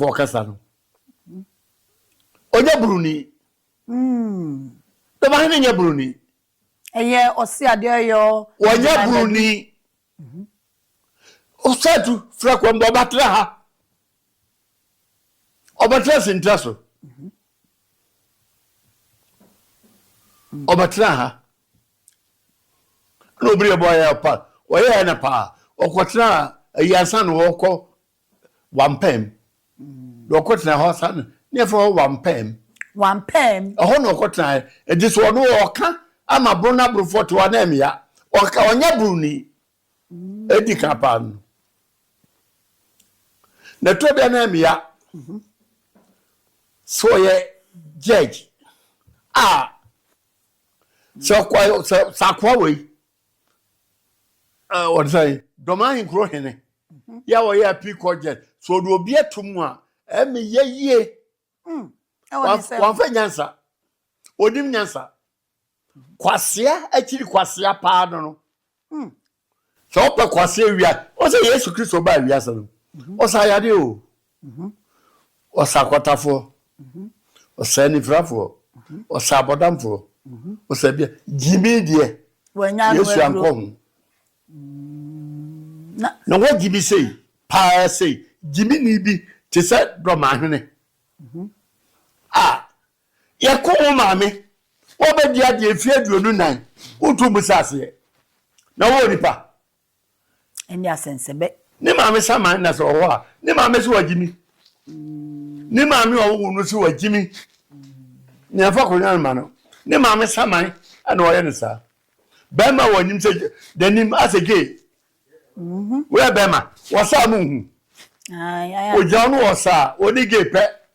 for Casano. Oya Bruni. The man in your Bruni. A year or see a dear yo. Oya Bruni. O said to Fraquan Bobatra. Obatras in Tasso. Obatra. Nobody boy apart. Why a pa or quatra a yasan walk 1 pen. No quatra horse, never 1 pen. 1 pen. A honor quatra, and this one walker. I'm a brona before to an emia or Kawania Bruni. Eddie Capan. The two anemia. So ye judge. So quite Sakwawi. What say? Domain Crohene. Yawa ya Picojet. So do be a tumwa. Ye. One for Yansa. Odim Yansa. Quasia, actually Quasia pardon. So upper Quasia we are. What's a yes to Christo by Yasan? What's I do? Or Saquatafo. Or Sandy Frafo. Or Sabodamfo. Or Sabia. Jimmy dear. When you are home. No, what Jimmy say? Pa say, Jimmy need be to set Bromahene. Ya call mammy. What about the idea if you do 9? Who to Musasi? No, what pa? And your sense a bit. Ne mammy, some man that's all. Ne mammy, so Jimmy. Ne mammy, or no, so Jimmy. Never could man. Ne mammy, some man, and no answer. Bema when him say the name as a gay. Where Bema? What's our moon? Oh, John was a what they gay pet.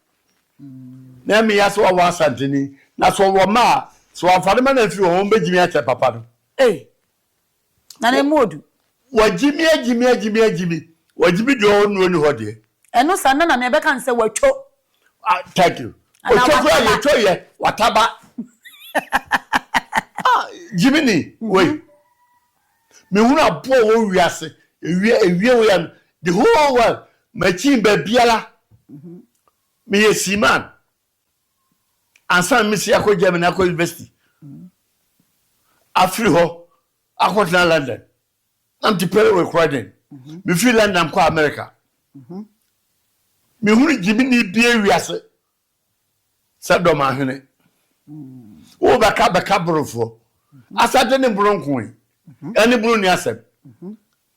Name me as what was Anthony. That's what ma. So I'm father man if you home be Jimmy at papa. Eh. Nane modu. What Jimmy. What Jimmy do no what dear. And no son and never can say what cho. Thank you. Whatever. Jiminy, wait. Me wuna poor we are say, the whole world, my chimbe biala. Me a seaman. And some Miss Yako German University. After ho, I got to London. I'm to pay with credit. Me feel London, I'm called America. Me who Jiminy beer we are say. Said Domahene. Oh, back for. Asate ne bronko ene bruni asem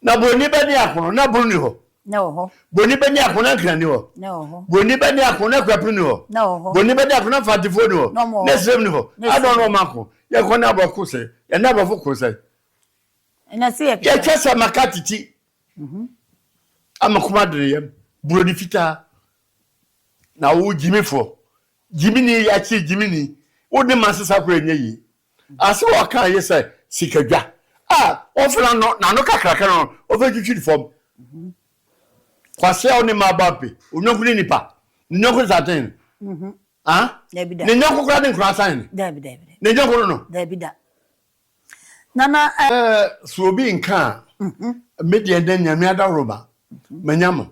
na bruni be ni akono na bruni ho no ho bruni be ni akono krani ho no ho bruni be ni akono kwapri ni ho no ho bruni be ni akono fatifo ni ho na sem ni ho I don't know mako ye kona abako se ye na abako ko se na se ye chesa makatiti amakoma dre yam bruni fita na wo jimifo jimini ya chi jimini wo de masesa ko enye yi ase wa kan ye say sikadwa ofra no na no kakraka no ofetwitwi form kwase oni mabape onyokuni nipa nyokuni zaten ne nyokuni kra den kra san David ne nyokuni no David nana so obi nka media den nyame adaroba manyam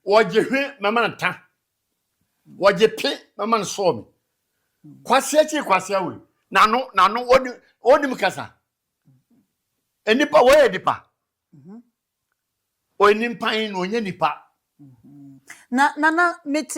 woje hwe mama na ta woje pe mama na so me kwase chi kwase awe nano odi mkasa enipa wo edipa o enimpan no onye nipa na meti